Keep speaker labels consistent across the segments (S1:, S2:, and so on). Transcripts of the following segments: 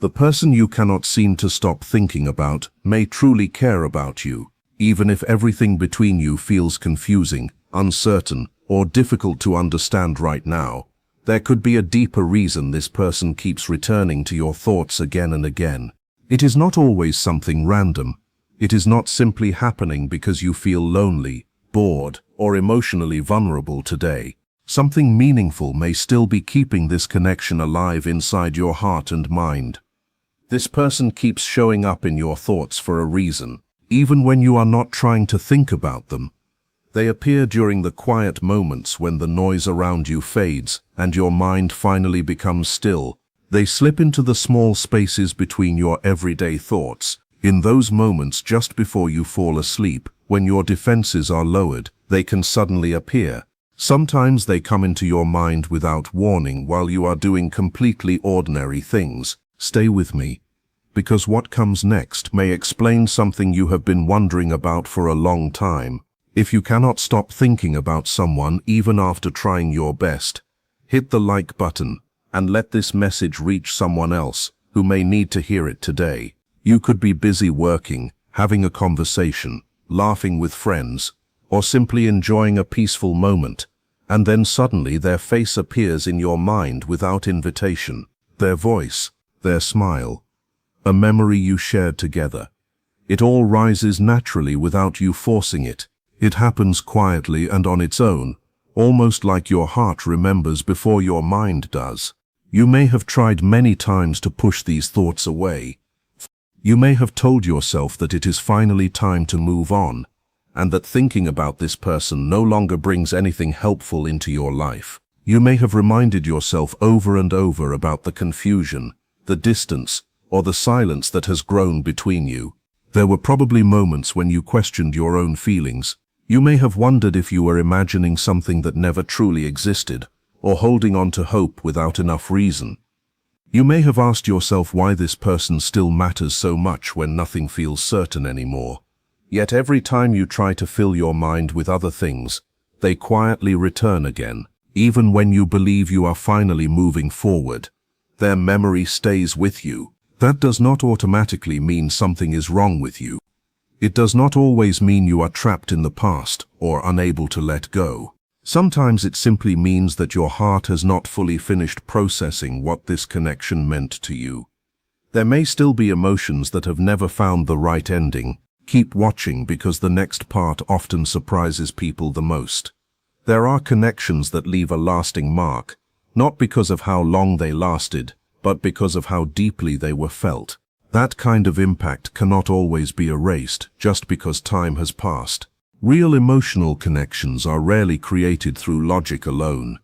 S1: The person you cannot seem to stop thinking about may truly care about you, even if everything between you feels confusing, uncertain, or difficult to understand right now. There could be a deeper reason this person keeps returning to your thoughts again and again. It is not always something random. It is not simply happening because you feel lonely, bored, or emotionally vulnerable today. Something meaningful may still be keeping this connection alive inside your heart and mind. This person keeps showing up in your thoughts for a reason, even when you are not trying to think about them. They appear during the quiet moments when the noise around you fades and your mind finally becomes still. They slip into the small spaces between your everyday thoughts. In those moments just before you fall asleep, when your defenses are lowered, they can suddenly appear. Sometimes they come into your mind without warning while you are doing completely ordinary things. Stay with me, because what comes next may explain something you have been wondering about for a long time. If you cannot stop thinking about someone even after trying your best, hit the like button and let this message reach someone else who may need to hear it today. You could be busy working, having a conversation, laughing with friends, or simply enjoying a peaceful moment, and then suddenly their face appears in your mind without invitation. Their voice, their smile, a memory you shared together. It all rises naturally without you forcing it. It happens quietly and on its own, almost like your heart remembers before your mind does. You may have tried many times to push these thoughts away. You may have told yourself that it is finally time to move on, and that thinking about this person no longer brings anything helpful into your life. You may have reminded yourself over and over about the confusion, the distance, or the silence that has grown between you. There were probably moments when you questioned your own feelings. You may have wondered if you were imagining something that never truly existed, or holding on to hope without enough reason. You may have asked yourself why this person still matters so much when nothing feels certain anymore. Yet every time you try to fill your mind with other things, they quietly return again. Even when you believe you are finally moving forward, their memory stays with you. That does not automatically mean something is wrong with you. It does not always mean you are trapped in the past or unable to let go. Sometimes it simply means that your heart has not fully finished processing what this connection meant to you. There may still be emotions that have never found the right ending. Keep watching, because the next part often surprises people the most. There are connections that leave a lasting mark, not because of how long they lasted, but because of how deeply they were felt. That kind of impact cannot always be erased just because time has passed. Real emotional connections are rarely created through logic alone.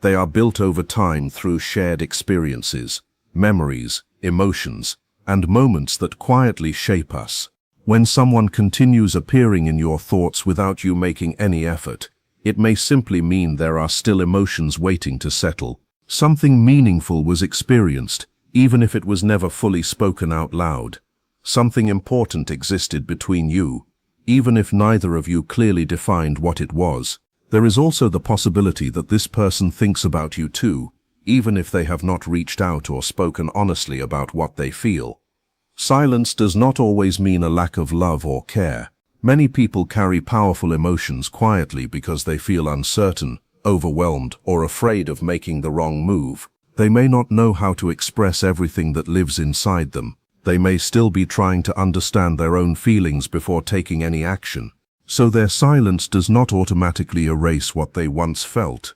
S1: They are built over time through shared experiences, memories, emotions, and moments that quietly shape us. When someone continues appearing in your thoughts without you making any effort, it may simply mean there are still emotions waiting to settle. Something meaningful was experienced, even if it was never fully spoken out loud. Something important existed between you, even if neither of you clearly defined what it was. There is also the possibility that this person thinks about you too, even if they have not reached out or spoken honestly about what they feel. Silence does not always mean a lack of love or care. Many people carry powerful emotions quietly because they feel uncertain, overwhelmed, or afraid of making the wrong move. They may not know how to express everything that lives inside them. They may still be trying to understand their own feelings before taking any action. So their silence does not automatically erase what they once felt.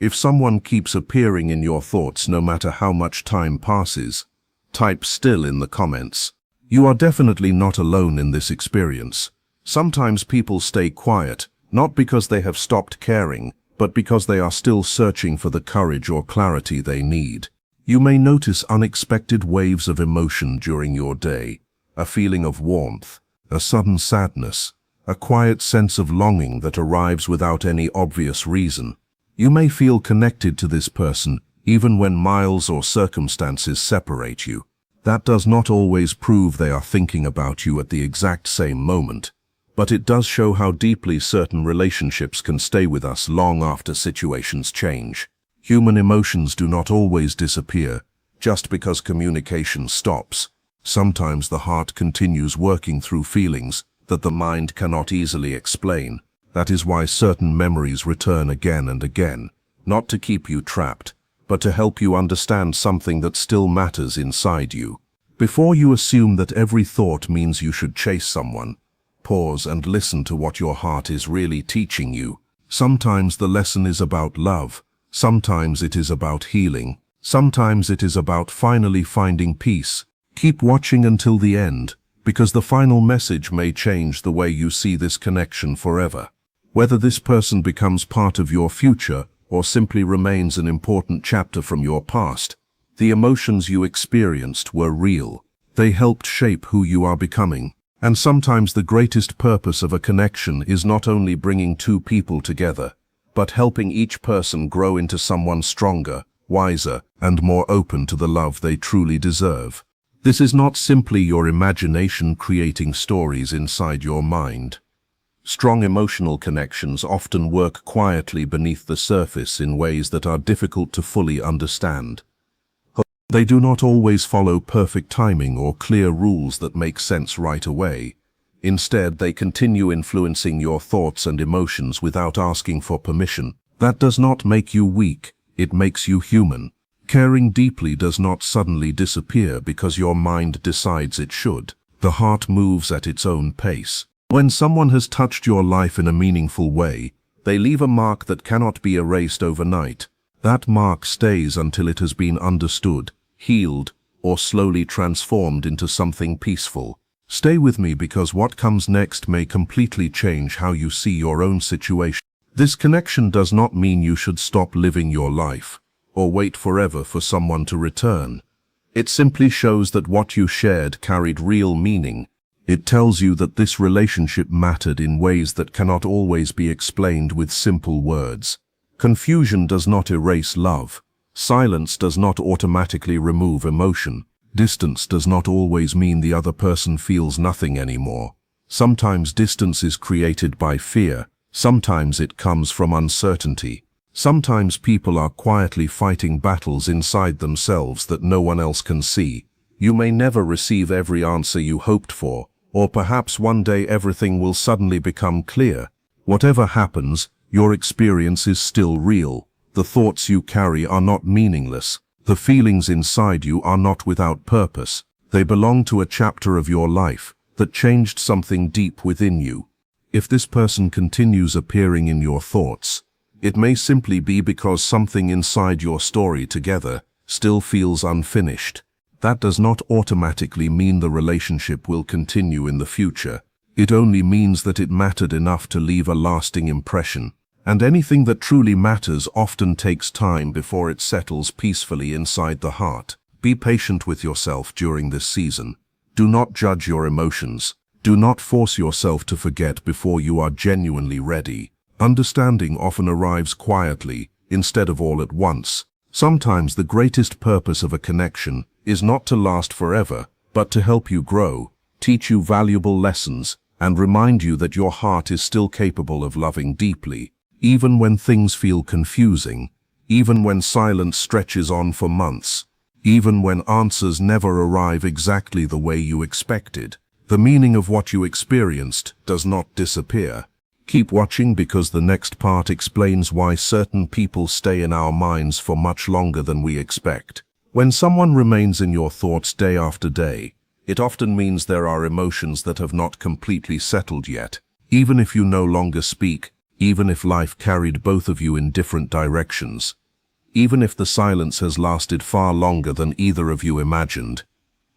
S1: If someone keeps appearing in your thoughts no matter how much time passes, type "still" in the comments. You are definitely not alone in this experience. Sometimes people stay quiet, not because they have stopped caring, but because they are still searching for the courage or clarity they need. You may notice unexpected waves of emotion during your day, a feeling of warmth, a sudden sadness, a quiet sense of longing that arrives without any obvious reason. You may feel connected to this person even when miles or circumstances separate you. That does not always prove they are thinking about you at the exact same moment, but it does show how deeply certain relationships can stay with us long after situations change. Human emotions do not always disappear. just because communication stops. Sometimes the heart continues working through feelings that the mind cannot easily explain. That is why certain memories return again and again, not to keep you trapped, but to help you understand something that still matters inside you. Before you assume that every thought means you should chase someone, pause and listen to what your heart is really teaching you. Sometimes the lesson is about love, sometimes it is about healing, sometimes it is about finally finding peace. Keep watching until the end, because the final message may change the way you see this connection forever. Whether this person becomes part of your future or simply remains an important chapter from your past, the emotions you experienced were real. They helped shape who you are becoming. And sometimes the greatest purpose of a connection is not only bringing two people together, but helping each person grow into someone stronger, wiser, and more open to the love they truly deserve. This is not simply your imagination creating stories inside your mind. Strong emotional connections often work quietly beneath the surface in ways that are difficult to fully understand. They do not always follow perfect timing or clear rules that make sense right away. Instead, they continue influencing your thoughts and emotions without asking for permission. That does not make you weak, it makes you human. Caring deeply does not suddenly disappear because your mind decides it should. The heart moves at its own pace. When someone has touched your life in a meaningful way, they leave a mark that cannot be erased overnight. That mark stays until it has been understood, healed, or slowly transformed into something peaceful. Stay with me because what comes next may completely change how you see your own situation. This connection does not mean you should stop living your life, or wait forever for someone to return. It simply shows that what you shared carried real meaning. It tells you that this relationship mattered in ways that cannot always be explained with simple words. Confusion does not erase love. Silence does not automatically remove emotion. Distance does not always mean the other person feels nothing anymore. Sometimes distance is created by fear. Sometimes it comes from uncertainty. Sometimes people are quietly fighting battles inside themselves that no one else can see. You may never receive every answer you hoped for, or perhaps one day everything will suddenly become clear. Whatever happens, your experience is still real. The thoughts you carry are not meaningless. The feelings inside you are not without purpose. They belong to a chapter of your life that changed something deep within you. If this person continues appearing in your thoughts, it may simply be because something inside your story together still feels unfinished. That does not automatically mean the relationship will continue in the future. It only means that it mattered enough to leave a lasting impression. And anything that truly matters often takes time before it settles peacefully inside the heart. Be patient with yourself during this season. Do not judge your emotions. Do not force yourself to forget before you are genuinely ready. Understanding often arrives quietly, instead of all at once. Sometimes the greatest purpose of a connection is not to last forever, but to help you grow, teach you valuable lessons, and remind you that your heart is still capable of loving deeply. Even when things feel confusing, even when silence stretches on for months, even when answers never arrive exactly the way you expected, the meaning of what you experienced does not disappear. Keep watching because the next part explains why certain people stay in our minds for much longer than we expect. When someone remains in your thoughts day after day, it often means there are emotions that have not completely settled yet. Even if you no longer speak, even if life carried both of you in different directions, even if the silence has lasted far longer than either of you imagined,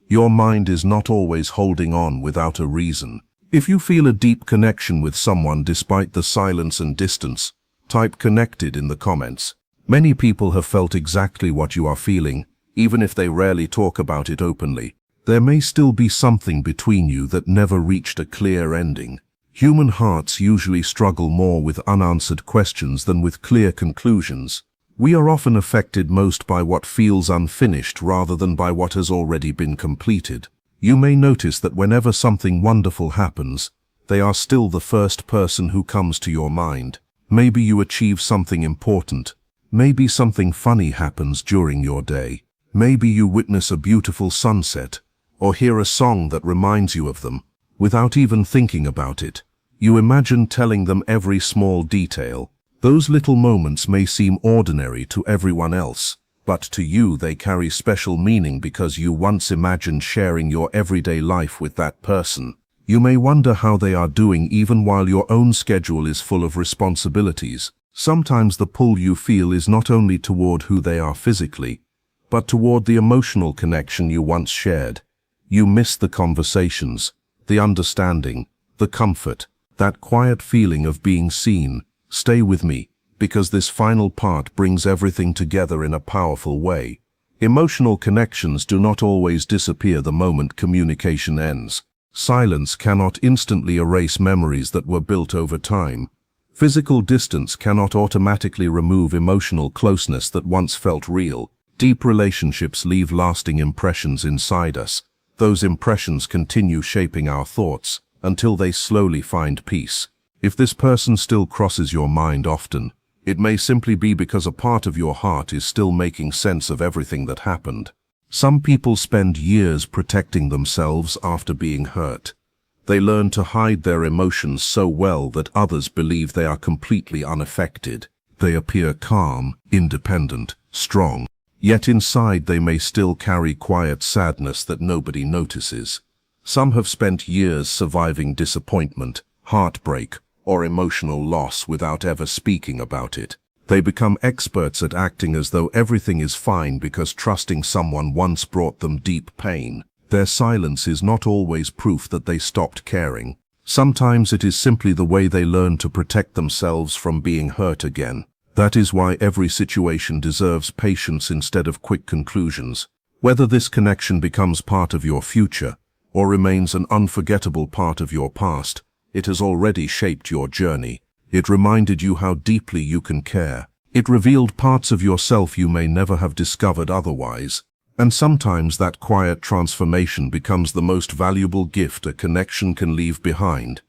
S1: your mind is not always holding on without a reason. If you feel a deep connection with someone despite the silence and distance, type connected in the comments. Many people have felt exactly what you are feeling, even if they rarely talk about it openly. There may still be something between you that never reached a clear ending. Human hearts usually struggle more with unanswered questions than with clear conclusions. We are often affected most by what feels unfinished rather than by what has already been completed. You may notice that whenever something wonderful happens, they are still the first person who comes to your mind. Maybe you achieve something important. Maybe something funny happens during your day. Maybe you witness a beautiful sunset, or hear a song that reminds you of them. Without even thinking about it, you imagine telling them every small detail. Those little moments may seem ordinary to everyone else, but to you they carry special meaning because you once imagined sharing your everyday life with that person. You may wonder how they are doing even while your own schedule is full of responsibilities. Sometimes the pull you feel is not only toward who they are physically, but toward the emotional connection you once shared. You miss the conversations, the understanding, the comfort, that quiet feeling of being seen. Stay with me, because this final part brings everything together in a powerful way. Emotional connections do not always disappear the moment communication ends. Silence cannot instantly erase memories that were built over time. Physical distance cannot automatically remove emotional closeness that once felt real. Deep relationships leave lasting impressions inside us. Those impressions continue shaping our thoughts until they slowly find peace. If this person still crosses your mind often, it may simply be because a part of your heart is still making sense of everything that happened. Some people spend years protecting themselves after being hurt. They learn to hide their emotions so well that others believe they are completely unaffected. They appear calm, independent, strong, yet inside they may still carry quiet sadness that nobody notices. Some have spent years surviving disappointment, heartbreak, or emotional loss without ever speaking about it. They become experts at acting as though everything is fine because trusting someone once brought them deep pain. Their silence is not always proof that they stopped caring. Sometimes it is simply the way they learn to protect themselves from being hurt again. That is why every situation deserves patience instead of quick conclusions. Whether this connection becomes part of your future or remains an unforgettable part of your past, it has already shaped your journey. It reminded you how deeply you can care. It revealed parts of yourself you may never have discovered otherwise. And sometimes that quiet transformation becomes the most valuable gift a connection can leave behind,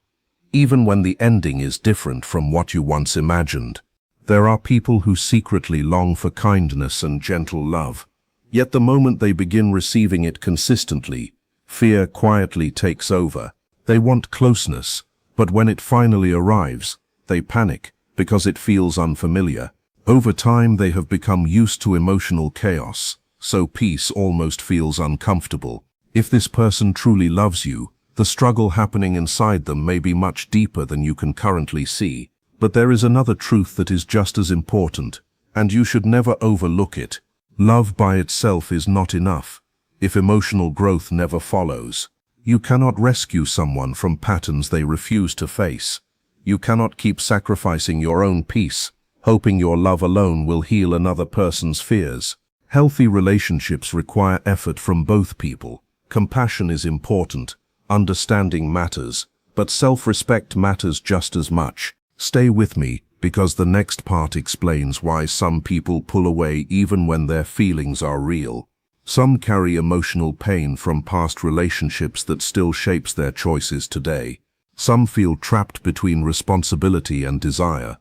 S1: even when the ending is different from what you once imagined. There are people who secretly long for kindness and gentle love, yet the moment they begin receiving it consistently, fear quietly takes over. They want closeness, but when it finally arrives, they panic because it feels unfamiliar. Over time they have become used to emotional chaos, so peace almost feels uncomfortable. If this person truly loves you, the struggle happening inside them may be much deeper than you can currently see. But there is another truth that is just as important, and you should never overlook it. Love by itself is not enough if emotional growth never follows. You cannot rescue someone from patterns they refuse to face. You cannot keep sacrificing your own peace, hoping your love alone will heal another person's fears. Healthy relationships require effort from both people. Compassion is important, understanding matters, but self-respect matters just as much. Stay with me, because the next part explains why some people pull away even when their feelings are real. Some carry emotional pain from past relationships that still shapes their choices today. Some feel trapped between responsibility and desire.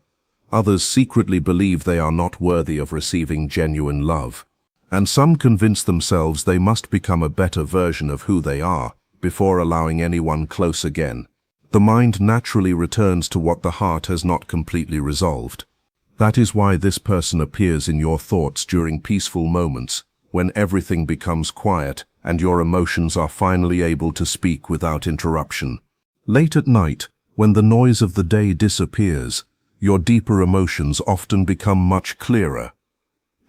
S1: Others secretly believe they are not worthy of receiving genuine love. And some convince themselves they must become a better version of who they are before allowing anyone close again. The mind naturally returns to what the heart has not completely resolved. That is why this person appears in your thoughts during peaceful moments, when everything becomes quiet and your emotions are finally able to speak without interruption. Late at night, when the noise of the day disappears, your deeper emotions often become much clearer.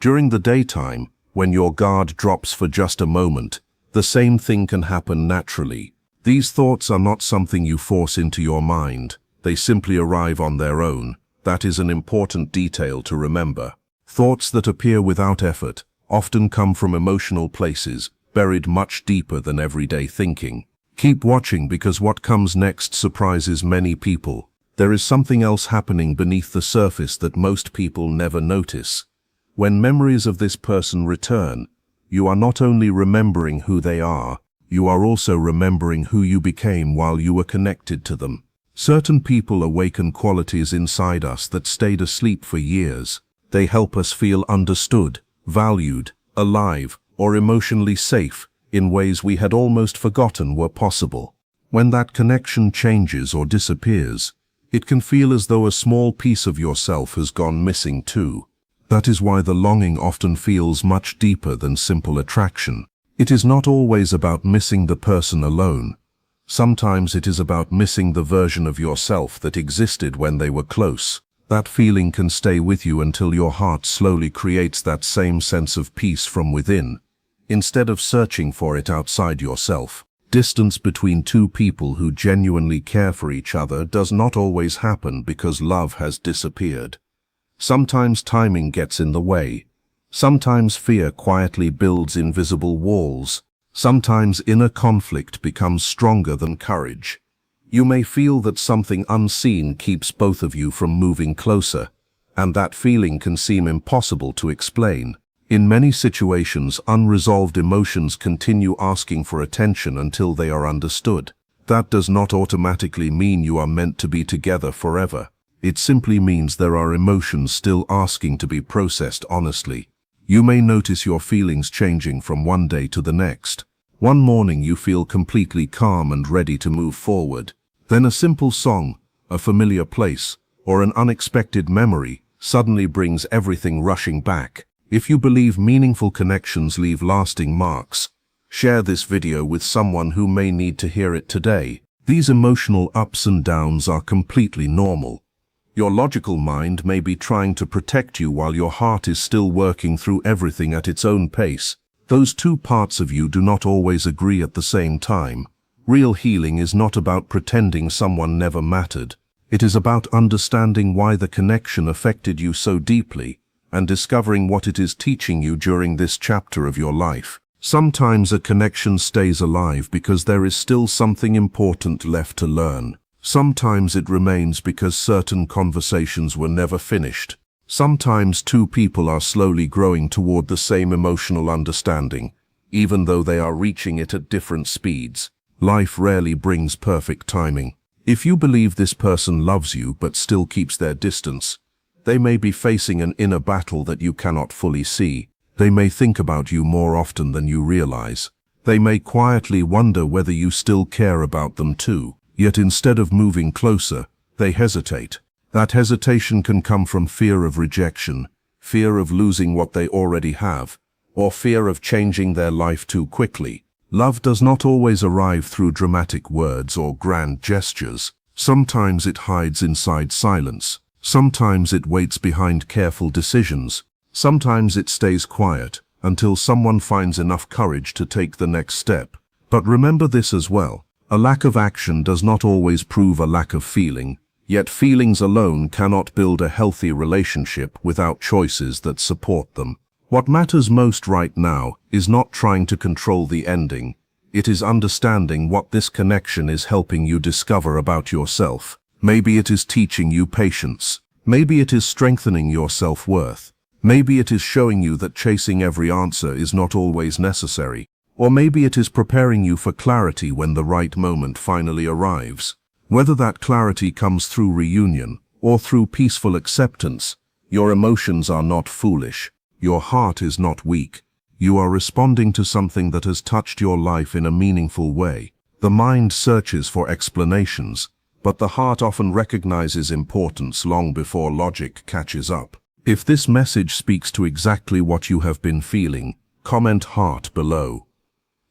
S1: During the daytime, when your guard drops for just a moment, the same thing can happen naturally. These thoughts are not something you force into your mind. They simply arrive on their own. That is an important detail to remember. Thoughts that appear without effort often come from emotional places, buried much deeper than everyday thinking. Keep watching, because what comes next surprises many people. There is something else happening beneath the surface that most people never notice. When memories of this person return, you are not only remembering who they are, you are also remembering who you became while you were connected to them. Certain people awaken qualities inside us that stayed asleep for years. They help us feel understood, valued, alive, or emotionally safe in ways we had almost forgotten were possible. When that connection changes or disappears, it can feel as though a small piece of yourself has gone missing too. That is why the longing often feels much deeper than simple attraction. It is not always about missing the person alone. Sometimes it is about missing the version of yourself that existed when they were close. That feeling can stay with you until your heart slowly creates that same sense of peace from within, instead of searching for it outside yourself. Distance between two people who genuinely care for each other does not always happen because love has disappeared. Sometimes timing gets in the way. Sometimes fear quietly builds invisible walls. Sometimes inner conflict becomes stronger than courage. You may feel that something unseen keeps both of you from moving closer, and that feeling can seem impossible to explain. In many situations, unresolved emotions continue asking for attention until they are understood. That does not automatically mean you are meant to be together forever. It simply means there are emotions still asking to be processed honestly. You may notice your feelings changing from one day to the next. One morning you feel completely calm and ready to move forward. Then a simple song, a familiar place, or an unexpected memory suddenly brings everything rushing back. If you believe meaningful connections leave lasting marks, share this video with someone who may need to hear it today. These emotional ups and downs are completely normal. Your logical mind may be trying to protect you while your heart is still working through everything at its own pace. Those two parts of you do not always agree at the same time. Real healing is not about pretending someone never mattered. It is about understanding why the connection affected you so deeply and discovering what it is teaching you during this chapter of your life. Sometimes a connection stays alive because there is still something important left to learn. Sometimes it remains because certain conversations were never finished. Sometimes two people are slowly growing toward the same emotional understanding, even though they are reaching it at different speeds. Life rarely brings perfect timing. If you believe this person loves you but still keeps their distance, they may be facing an inner battle that you cannot fully see. They may think about you more often than you realize. They may quietly wonder whether you still care about them too. Yet instead of moving closer, they hesitate. That hesitation can come from fear of rejection, fear of losing what they already have, or fear of changing their life too quickly. Love does not always arrive through dramatic words or grand gestures. Sometimes it hides inside silence. Sometimes it waits behind careful decisions. Sometimes it stays quiet until someone finds enough courage to take the next step. But remember this as well. A lack of action does not always prove a lack of feeling, yet feelings alone cannot build a healthy relationship without choices that support them. What matters most right now is not trying to control the ending. It is understanding what this connection is helping you discover about yourself. Maybe it is teaching you patience. Maybe it is strengthening your self-worth. Maybe it is showing you that chasing every answer is not always necessary. Or maybe it is preparing you for clarity when the right moment finally arrives. Whether that clarity comes through reunion or through peaceful acceptance, your emotions are not foolish. Your heart is not weak. You are responding to something that has touched your life in a meaningful way. The mind searches for explanations, but the heart often recognizes importance long before logic catches up. If this message speaks to exactly what you have been feeling, comment heart below.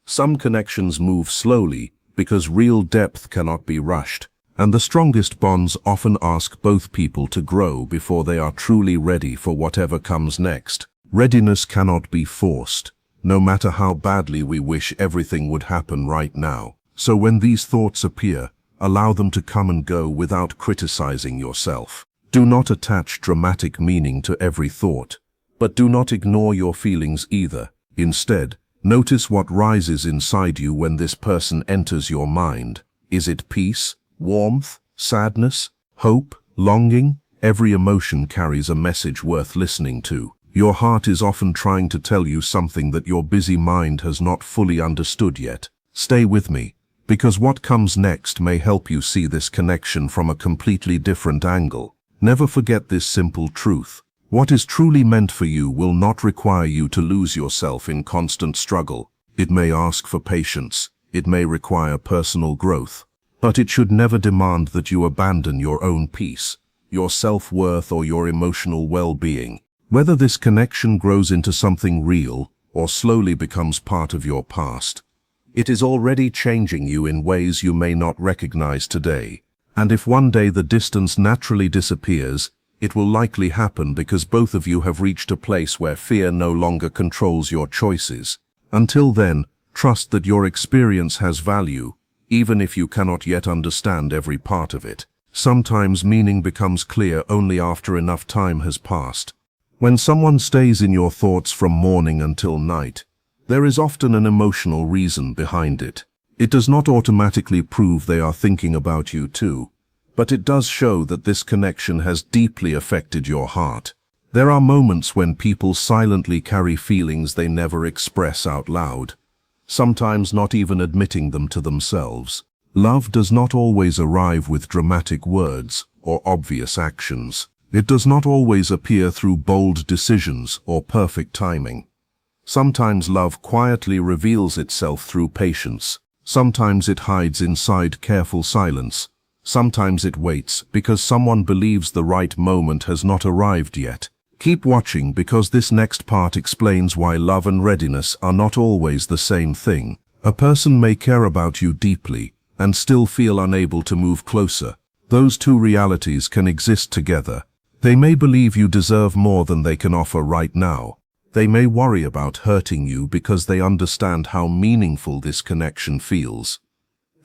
S1: Some connections move slowly because real depth cannot be rushed, and the strongest bonds often ask both people to grow before they are truly ready for whatever comes next. Readiness cannot be forced, no matter how badly we wish everything would happen right now. So when these thoughts appear, allow them to come and go without criticizing yourself. Do not attach dramatic meaning to every thought, but do not ignore your feelings either. Instead, notice what rises inside you when this person enters your mind. Is it peace, warmth, sadness, hope, longing? Every emotion carries a message worth listening to. Your heart is often trying to tell you something that your busy mind has not fully understood yet. Stay with me, because what comes next may help you see this connection from a completely different angle. Never forget this simple truth. What is truly meant for you will not require you to lose yourself in constant struggle. It may ask for patience. It may require personal growth. But it should never demand that you abandon your own peace, your self-worth, or your emotional well-being. Whether this connection grows into something real or slowly becomes part of your past, it is already changing you in ways you may not recognize today. And if one day the distance naturally disappears, it will likely happen because both of you have reached a place where fear no longer controls your choices. Until then, trust that your experience has value, even if you cannot yet understand every part of it. Sometimes meaning becomes clear only after enough time has passed. When someone stays in your thoughts from morning until night, there is often an emotional reason behind it. It does not automatically prove they are thinking about you too, but it does show that this connection has deeply affected your heart. There are moments when people silently carry feelings they never express out loud, sometimes not even admitting them to themselves. Love does not always arrive with dramatic words or obvious actions. It does not always appear through bold decisions or perfect timing. Sometimes love quietly reveals itself through patience. Sometimes it hides inside careful silence. Sometimes it waits because someone believes the right moment has not arrived yet. Keep watching because this next part explains why love and readiness are not always the same thing. A person may care about you deeply and still feel unable to move closer. Those two realities can exist together. They may believe you deserve more than they can offer right now. They may worry about hurting you because they understand how meaningful this connection feels.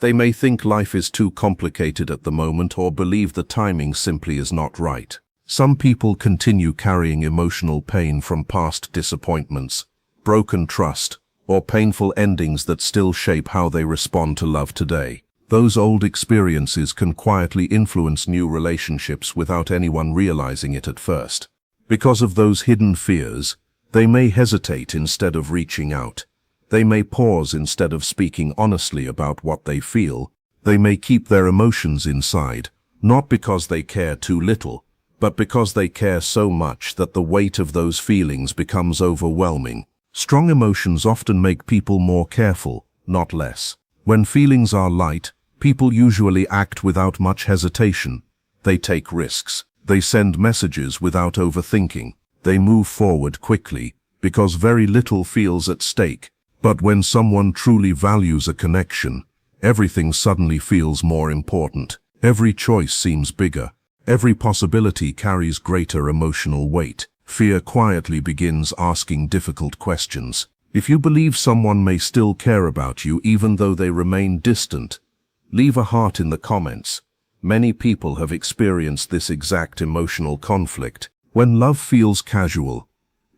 S1: They may think life is too complicated at the moment or believe the timing simply is not right. Some people continue carrying emotional pain from past disappointments, broken trust, or painful endings that still shape how they respond to love today. Those old experiences can quietly influence new relationships without anyone realizing it at first. Because of those hidden fears, they may hesitate instead of reaching out. They may pause instead of speaking honestly about what they feel. They may keep their emotions inside, not because they care too little, but because they care so much that the weight of those feelings becomes overwhelming. Strong emotions often make people more careful, not less. When feelings are light, people usually act without much hesitation. They take risks. They send messages without overthinking. They move forward quickly because very little feels at stake. But when someone truly values a connection, everything suddenly feels more important. Every choice seems bigger. Every possibility carries greater emotional weight. Fear quietly begins asking difficult questions. If you believe someone may still care about you even though they remain distant, leave a heart in the comments. Many people have experienced this exact emotional conflict. When love feels casual,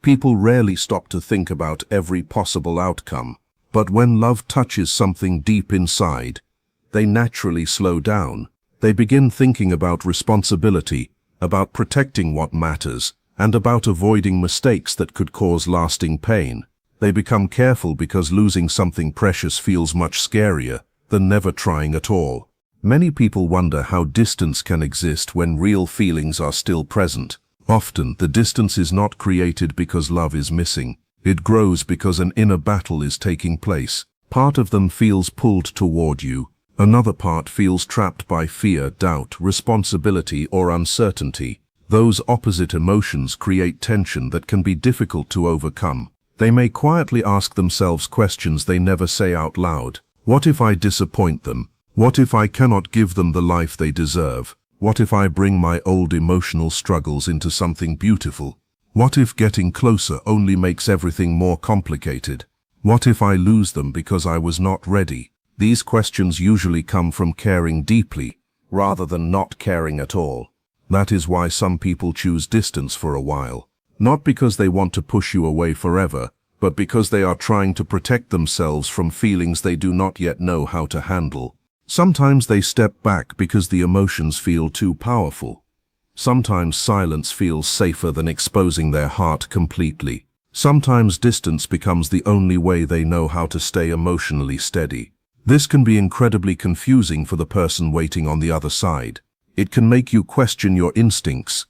S1: people rarely stop to think about every possible outcome. But when love touches something deep inside, they naturally slow down. They begin thinking about responsibility, about protecting what matters, and about avoiding mistakes that could cause lasting pain. They become careful because losing something precious feels much scarier than never trying at all. Many people wonder how distance can exist when real feelings are still present. Often, the distance is not created because love is missing. It grows because an inner battle is taking place. Part of them feels pulled toward you. Another part feels trapped by fear, doubt, responsibility, or uncertainty. Those opposite emotions create tension that can be difficult to overcome. They may quietly ask themselves questions they never say out loud. What if I disappoint them? What if I cannot give them the life they deserve? What if I bring my old emotional struggles into something beautiful? What if getting closer only makes everything more complicated? What if I lose them because I was not ready? These questions usually come from caring deeply, rather than not caring at all. That is why some people choose distance for a while. Not because they want to push you away forever, but because they are trying to protect themselves from feelings they do not yet know how to handle. Sometimes they step back because the emotions feel too powerful. Sometimes silence feels safer than exposing their heart completely. Sometimes distance becomes the only way they know how to stay emotionally steady. This can be incredibly confusing for the person waiting on the other side. It can make you question your instincts,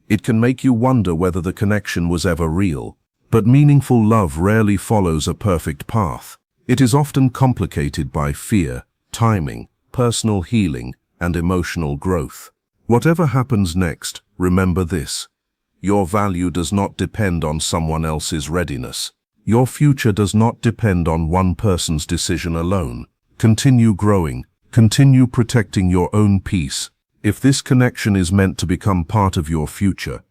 S1: It can make you wonder whether the connection was ever real. But meaningful love rarely follows a perfect path. It is often complicated by fear, timing, personal healing, and emotional growth. Whatever happens next, remember this. Your value does not depend on someone else's readiness. Your future does not depend on one person's decision alone. Continue growing. Continue protecting your own peace. If this connection is meant to become part of your future,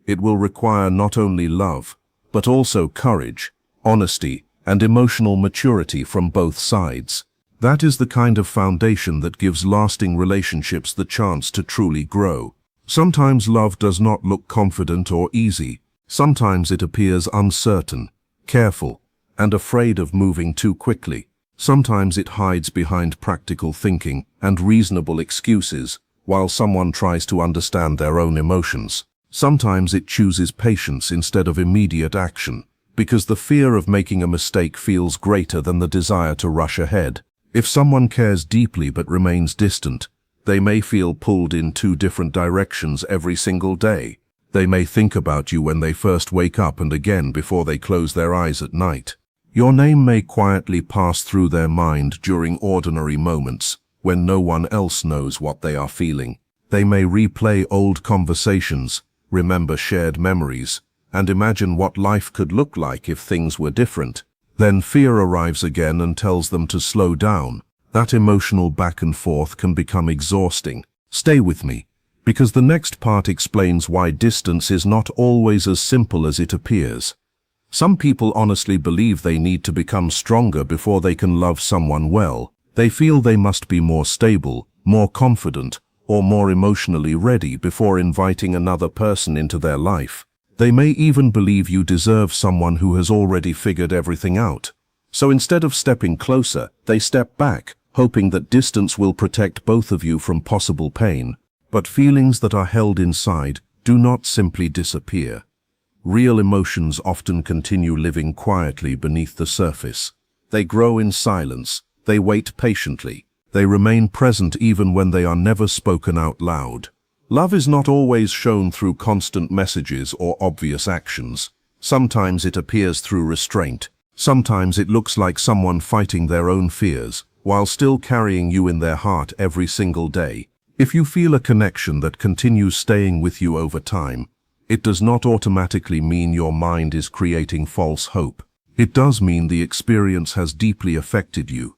S1: it will require not only love, but also courage, honesty, and emotional maturity from both sides. That is the kind of foundation that gives lasting relationships the chance to truly grow. Sometimes love does not look confident or easy. Sometimes it appears uncertain, careful, and afraid of moving too quickly. Sometimes it hides behind practical thinking and reasonable excuses while someone tries to understand their own emotions. Sometimes it chooses patience instead of immediate action, because the fear of making a mistake feels greater than the desire to rush ahead. If someone cares deeply but remains distant, they may feel pulled in two different directions every single day. They may think about you when they first wake up and again before they close their eyes at night. Your name may quietly pass through their mind during ordinary moments, when no one else knows what they are feeling. They may replay old conversations, remember shared memories, and imagine what life could look like if things were different. Then fear arrives again and tells them to slow down. That emotional back and forth can become exhausting. Stay with me, because the next part explains why distance is not always as simple as it appears. Some people honestly believe they need to become stronger before they can love someone well. They feel they must be more stable, more confident, or more emotionally ready before inviting another person into their life. They may even believe you deserve someone who has already figured everything out. So instead of stepping closer, they step back, hoping that distance will protect both of you from possible pain. But feelings that are held inside do not simply disappear. Real emotions often continue living quietly beneath the surface. They grow in silence. They wait patiently. They remain present even when they are never spoken out loud. Love is not always shown through constant messages or obvious actions. Sometimes it appears through restraint. Sometimes it looks like someone fighting their own fears, while still carrying you in their heart every single day. If you feel a connection that continues staying with you over time, it does not automatically mean your mind is creating false hope. It does mean the experience has deeply affected you.